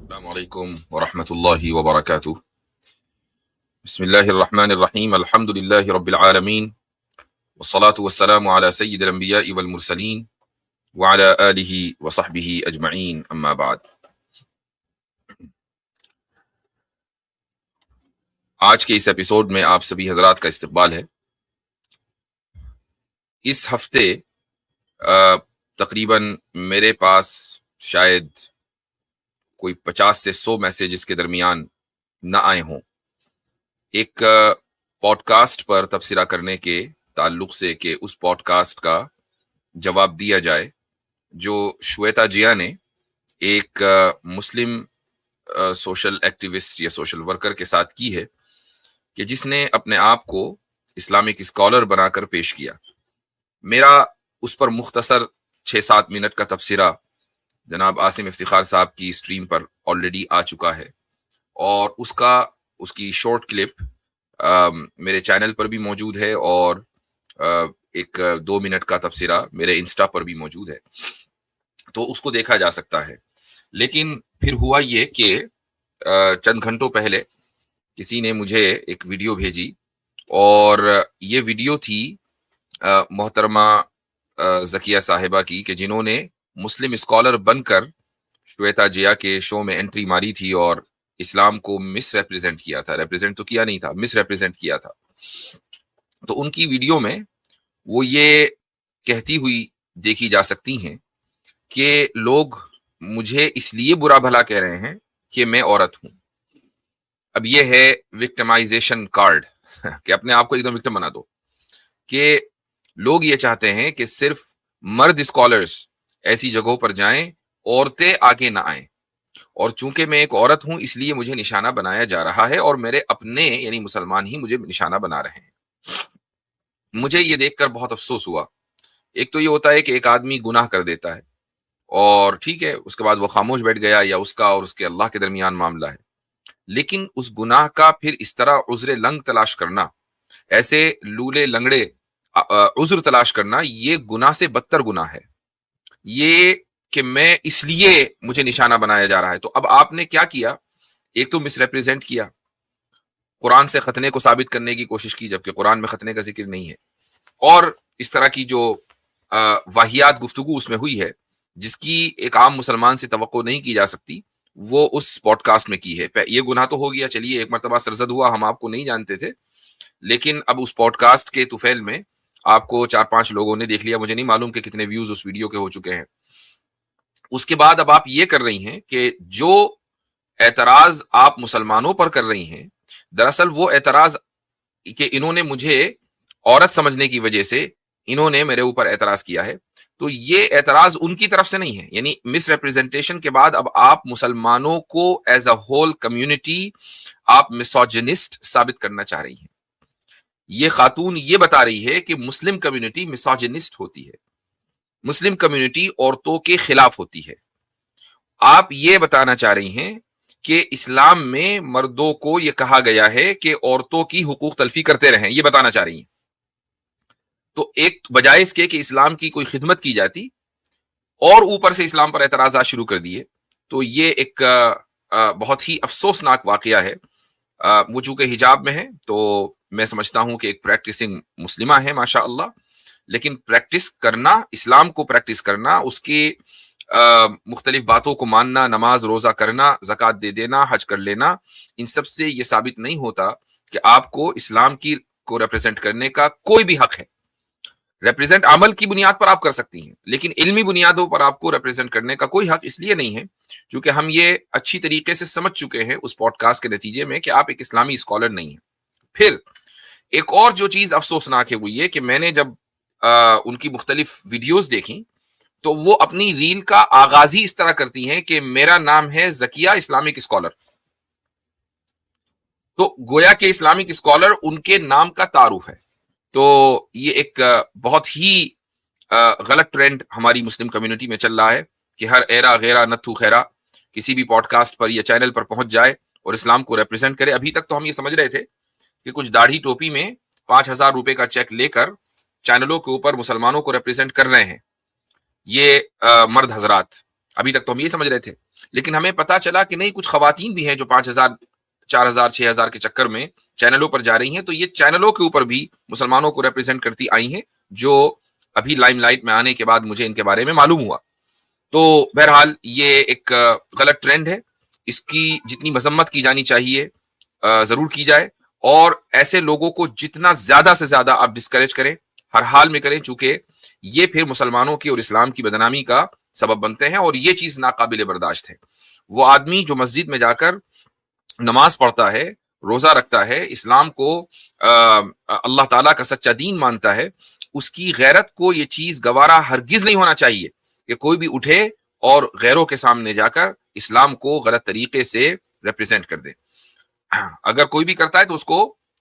السلام علیکم ورحمۃ اللہ وبرکاتہ. بسم اللہ الرحمن الرحیم. الحمد للہ رب العالمین والصلاة والسلام على سید الانبیاء والمرسلین وعلى آلہ وصحبہ اجمعین. اما بعد. آج کے اس ایپیسوڈ میں آپ سبھی حضرات کا استقبال ہے. اس ہفتے تقریباً میرے پاس شاید کوئی 50 سے 100 میسیجز کے درمیان نہ آئے ہوں ایک پوڈ کاسٹ پر تبصرہ کرنے کے تعلق سے کہ اس پوڈ کاسٹ کا جواب دیا جائے جو شویتا جیا نے ایک مسلم سوشل ایکٹیوسٹ یا سوشل ورکر کے ساتھ کی ہے کہ جس نے اپنے آپ کو اسلامک اسکالر بنا کر پیش کیا. میرا اس پر مختصر 6-7 منٹ کا تبصرہ جناب عاصم افتخار صاحب کی اسٹریم پر آلریڈی آ چکا ہے اور اس کی شارٹ کلپ میرے چینل پر بھی موجود ہے اور ایک 2 منٹ کا تبصرہ میرے انسٹا پر بھی موجود ہے، تو اس کو دیکھا جا سکتا ہے. لیکن پھر ہوا یہ کہ چند گھنٹوں پہلے کسی نے مجھے ایک ویڈیو بھیجی اور یہ ویڈیو تھی محترمہ ذکیہ صاحبہ کی کہ جنہوں نے مسلم اسکالر بن کر شویتا جیا کے شو میں انٹری ماری تھی اور اسلام کو مس ریپریزنٹ کیا تھا. ریپریزنٹ تو کیا نہیں تھا، مس ریپریزنٹ کیا تھا. تو ان کی ویڈیو میں وہ یہ کہتی ہوئی دیکھی جا سکتی ہیں کہ لوگ مجھے اس لیے برا بھلا کہہ رہے ہیں کہ میں عورت ہوں. اب یہ ہے وکٹمائزیشن کارڈ کہ اپنے آپ کو ایک دم وکٹم بنا دو، کہ لوگ یہ چاہتے ہیں کہ صرف مرد اسکالرز ایسی جگہوں پر جائیں، عورتیں آگے نہ آئیں، اور چونکہ میں ایک عورت ہوں اس لیے مجھے نشانہ بنایا جا رہا ہے اور میرے اپنے یعنی مسلمان ہی مجھے نشانہ بنا رہے ہیں. مجھے یہ دیکھ کر بہت افسوس ہوا. ایک تو یہ ہوتا ہے کہ ایک آدمی گناہ کر دیتا ہے اور ٹھیک ہے اس کے بعد وہ خاموش بیٹھ گیا یا اس کا اور اس کے اللہ کے درمیان معاملہ ہے، لیکن اس گناہ کا پھر اس طرح عذر لنگ تلاش کرنا، ایسے لولے لنگڑے عذر تلاش کرنا، یہ گناہ سے بدتر گناہ ہے. یہ کہ میں اس لیے مجھے نشانہ بنایا جا رہا ہے. تو اب آپ نے کیا کیا؟ ایک تو مس ریپریزنٹ کیا، قرآن سے ختنے کو ثابت کرنے کی کوشش کی جبکہ قرآن میں ختنے کا ذکر نہیں ہے، اور اس طرح کی جو واہیات گفتگو اس میں ہوئی ہے جس کی ایک عام مسلمان سے توقع نہیں کی جا سکتی، وہ اس پوڈ کاسٹ میں کی ہے. یہ گناہ تو ہو گیا، چلیے ایک مرتبہ سرزد ہوا، ہم آپ کو نہیں جانتے تھے، لیکن اب اس پوڈ کاسٹ کے طفیل میں آپ کو 4-5 لوگوں نے دیکھ لیا. مجھے نہیں معلوم کہ کتنے ویوز اس ویڈیو کے ہو چکے ہیں. اس کے بعد اب آپ یہ کر رہی ہیں کہ جو اعتراض آپ مسلمانوں پر کر رہی ہیں، دراصل وہ اعتراض کہ انہوں نے مجھے عورت سمجھنے کی وجہ سے انہوں نے میرے اوپر اعتراض کیا ہے، تو یہ اعتراض ان کی طرف سے نہیں ہے. یعنی مس ریپریزنٹیشن کے بعد اب آپ مسلمانوں کو ایز اے ہول کمیونٹی آپ مسوجنسٹ ثابت کرنا چاہ رہی ہیں. یہ خاتون یہ بتا رہی ہے کہ مسلم کمیونٹی مسوجنسٹ ہوتی ہے، مسلم کمیونٹی عورتوں کے خلاف ہوتی ہے. آپ یہ بتانا چاہ رہی ہیں کہ اسلام میں مردوں کو یہ کہا گیا ہے کہ عورتوں کی حقوق تلفی کرتے رہیں، یہ بتانا چاہ رہی ہیں. تو ایک بجائے اس کے کہ اسلام کی کوئی خدمت کی جاتی اور اوپر سے اسلام پر اعتراضات شروع کر دیے، تو یہ ایک بہت ہی افسوسناک واقعہ ہے. وہ چونکہ حجاب میں ہے تو میں سمجھتا ہوں کہ ایک پریکٹسنگ مسلمہ ہے ماشاء اللہ، لیکن پریکٹس کرنا، اسلام کو پریکٹس کرنا، اس کی مختلف باتوں کو ماننا، نماز روزہ کرنا، زکوٰۃ دے دینا، حج کر لینا، ان سب سے یہ ثابت نہیں ہوتا کہ آپ کو اسلام کی کو ریپرزینٹ کرنے کا کوئی بھی حق ہے. ریپرزینٹ عمل کی بنیاد پر آپ کر سکتی ہیں، لیکن علمی بنیادوں پر آپ کو ریپرزینٹ کرنے کا کوئی حق اس لیے نہیں ہے کیونکہ ہم یہ اچھی طریقے سے سمجھ چکے ہیں اس پوڈ کاسٹ کے نتیجے میں کہ آپ ایک اسلامی اسکالر نہیں ہیں. پھر ایک اور جو چیز افسوسناک ہے وہ یہ کہ میں نے جب ان کی مختلف ویڈیوز دیکھی تو وہ اپنی ریل کا آغاز ہی اس طرح کرتی ہیں کہ میرا نام ہے ذکیہ اسلامک اسکالر. تو گویا کہ اسلامک اسکالر ان کے نام کا تعارف ہے. تو یہ ایک بہت ہی غلط ٹرینڈ ہماری مسلم کمیونٹی میں چل رہا ہے کہ ہر ایرا غیرہ نتھو خیرہ کسی بھی پوڈ کاسٹ پر یا چینل پر پہنچ جائے اور اسلام کو ریپرزینٹ کرے. ابھی تک تو ہم یہ سمجھ رہے تھے کہ کچھ داڑھی ٹوپی میں 5,000 روپے کا چیک لے کر چینلوں کے اوپر مسلمانوں کو ریپرزینٹ کر رہے ہیں یہ مرد حضرات. ابھی تک تو ہم یہ سمجھ رہے تھے، لیکن ہمیں پتا چلا کہ نہیں، کچھ خواتین بھی ہیں جو 5,000 4,000 6,000 کے چکر میں چینلوں پر جا رہی ہیں. تو یہ چینلوں کے اوپر بھی مسلمانوں کو ریپرزینٹ کرتی آئی ہیں، جو ابھی لائم لائٹ میں آنے کے بعد مجھے ان کے بارے میں معلوم ہوا. تو بہرحال یہ ایک غلط ٹرینڈ ہے، اس کی جتنی مذمت کی جانی چاہیے ضرور کی جائے، اور ایسے لوگوں کو جتنا زیادہ سے زیادہ آپ ڈسکریج کریں، ہر حال میں کریں، چونکہ یہ پھر مسلمانوں کی اور اسلام کی بدنامی کا سبب بنتے ہیں، اور یہ چیز ناقابل برداشت ہے. وہ آدمی جو مسجد میں جا کر نماز پڑھتا ہے، روزہ رکھتا ہے، اسلام کو اللہ تعالیٰ کا سچا دین مانتا ہے، اس کی غیرت کو یہ چیز گوارا ہرگز نہیں ہونا چاہیے کہ کوئی بھی اٹھے اور غیروں کے سامنے جا کر اسلام کو غلط طریقے سے ریپرزینٹ کر دے. اگر کوئی بھی کرتا ہے تو اس کو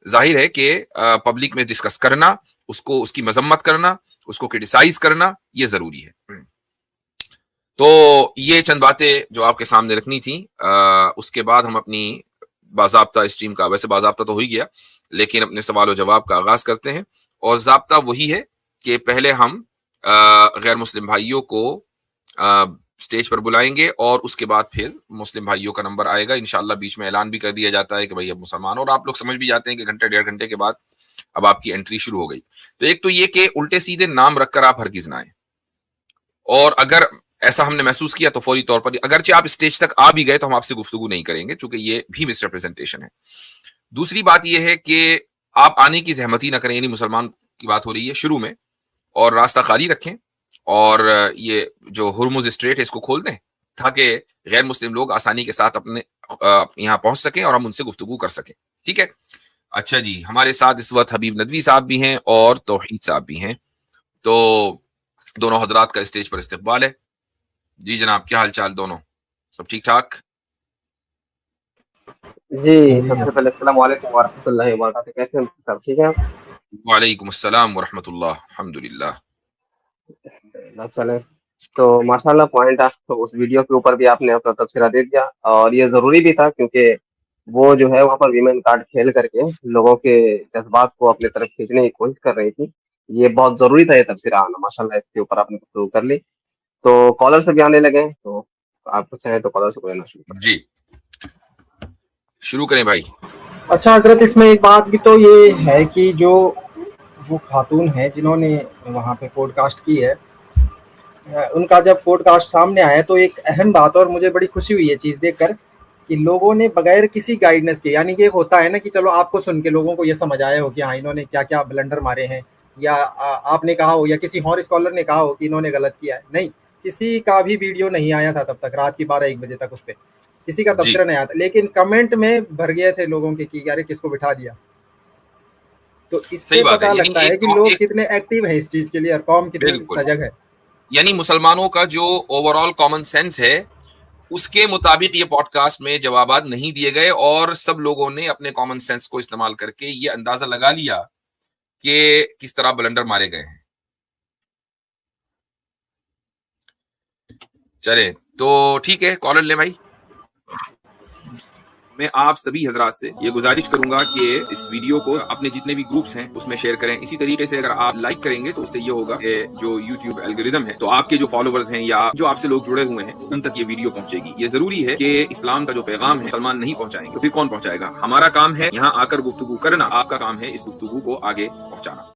ظاہر ہے کہ پبلک میں ڈسکس کرنا، اس کی مذمت کرنا، اس کو کرٹیسائز کرنا یہ ضروری ہے. تو یہ چند باتیں جو آپ کے سامنے رکھنی تھیں. اس کے بعد ہم اپنی باضابطہ اسٹریم کا، ویسے باضابطہ تو ہو ہی گیا، لیکن اپنے سوال و جواب کا آغاز کرتے ہیں. اور ضابطہ وہی ہے کہ پہلے ہم غیر مسلم بھائیوں کو سٹیج پر بلائیں گے، اور اس کے بعد پھر مسلم بھائیوں کا نمبر آئے گا. انشاءاللہ بیچ میں اعلان بھی کر دیا جاتا ہے کہ بھائی اب مسلمان، اور آپ لوگ سمجھ بھی جاتے ہیں کہ گھنٹے 1.5 گھنٹے کے بعد اب آپ کی انٹری شروع ہو گئی. تو ایک تو یہ کہ الٹے سیدھے نام رکھ کر آپ ہرگز نہ آئیں، اور اگر ایسا ہم نے محسوس کیا تو فوری طور پر، اگرچہ آپ اسٹیج تک آ بھی گئے تو ہم آپ سے گفتگو نہیں کریں گے، چونکہ یہ بھی مس ریپرزینٹیشن ہے. دوسری بات یہ ہے کہ آپ آنے کی زحمت ہی نہ کریں، یعنی مسلمان کی بات ہو رہی ہے شروع میں، اور راستہ خالی رکھیں، اور یہ جو ہرمز اسٹریٹ ہے اس کو کھول دیں تاکہ غیر مسلم لوگ آسانی کے ساتھ اپنے یہاں پہنچ سکیں اور ہم ان سے گفتگو کر سکیں. ٹھیک ہے. اچھا جی، ہمارے ساتھ اس وقت حبیب ندوی صاحب بھی ہیں اور توحید صاحب بھی ہیں، تو دونوں حضرات کا اسٹیج پر استقبال ہے. جی جناب، کیا حال چال دونوں؟ سب ٹھیک ٹھاک؟ جی سب سے پہلے السلام علیکم ورحمۃ اللہ وبرکاتہ. کیسے ہیں سب؟ ٹھیک ہے. وعلیکم السلام ورحمۃ اللہ، الحمدللہ. چلیں، تو ماشاء اللہ پوائنٹ تو اس ویڈیو کے اوپر بھی آپ نے اپنا تبصرہ دے دیا، اور یہ ضروری بھی تھا کیونکہ وہ جو ہے وہاں پر ویمن کارڈ کھیل کر کے لوگوں کے جذبات کو اپنے طرف کھینچنے کی کوشش کر رہی تھی. یہ بہت ضروری تھا یہ تبصرہ آنا. ماشاء اللہ اس کے اوپر آپ نے گفتگو کر لی. تو کالر سے بھی آنے لگے، تو آپ چاہیں تو کالر سے لینا شروع کریں. جی شروع کریں بھائی. اچھا حضرت، اس میں ایک بات بھی تو یہ ہے کہ جو وہ خاتون ہے جنہوں نے وہاں پہ پوڈ کاسٹ کی ہے، ان کا جب پوڈ کاسٹ سامنے آیا تو ایک اہم بات، اور مجھے بڑی خوشی ہوئی یہ چیز دیکھ کر کہ لوگوں نے بغیر کسی گائیڈنس کے، یعنی کہ ایک ہوتا ہے نا کہ چلو آپ کو سن کے لوگوں کو یہ سمجھ آیا ہو کہ ہاں انہوں نے کیا کیا بلنڈر مارے ہیں، یا آپ نے کہا ہو یا کسی اور اسکالر نے کہا ہو کہ انہوں نے غلط کیا ہے. نہیں، کسی کا بھی ویڈیو نہیں آیا تھا تب تک، رات کی 12-1 بجے تک اس پہ کسی کا تبصرہ نہیں آیا تھا، لیکن کمنٹ میں بھر گئے تھے لوگوں کے کہ یار کس کو بٹھا دیا. تو اس سے پتہ لگتا ہے کہ لوگ کتنے ایکٹیو ہیں اس چیز کے لیے، اور قوم کتنی سجگ ہے. یعنی مسلمانوں کا جو اوور آل کامن سینس ہے اس کے مطابق یہ پوڈ کاسٹ میں جوابات نہیں دیے گئے، اور سب لوگوں نے اپنے کامن سینس کو استعمال کر کے یہ اندازہ لگا لیا کہ کس طرح بلنڈر مارے گئے ہیں. چلے تو ٹھیک ہے، کالر لے بھائی. میں آپ سبھی حضرات سے یہ گزارش کروں گا کہ اس ویڈیو کو اپنے جتنے بھی گروپس ہیں اس میں شیئر کریں. اسی طریقے سے اگر آپ لائک کریں گے تو اس سے یہ ہوگا کہ جو یوٹیوب الگوریدم ہے تو آپ کے جو فالوورز ہیں یا جو آپ سے لوگ جڑے ہوئے ہیں ان تک یہ ویڈیو پہنچے گی. یہ ضروری ہے کہ اسلام کا جو پیغام ہے مسلمان نہیں پہنچائیں گے تو پھر کون پہنچائے گا؟ ہمارا کام ہے یہاں آ کر گفتگو کرنا، آپ کا کام ہے اس گفتگو کو آگے پہنچانا.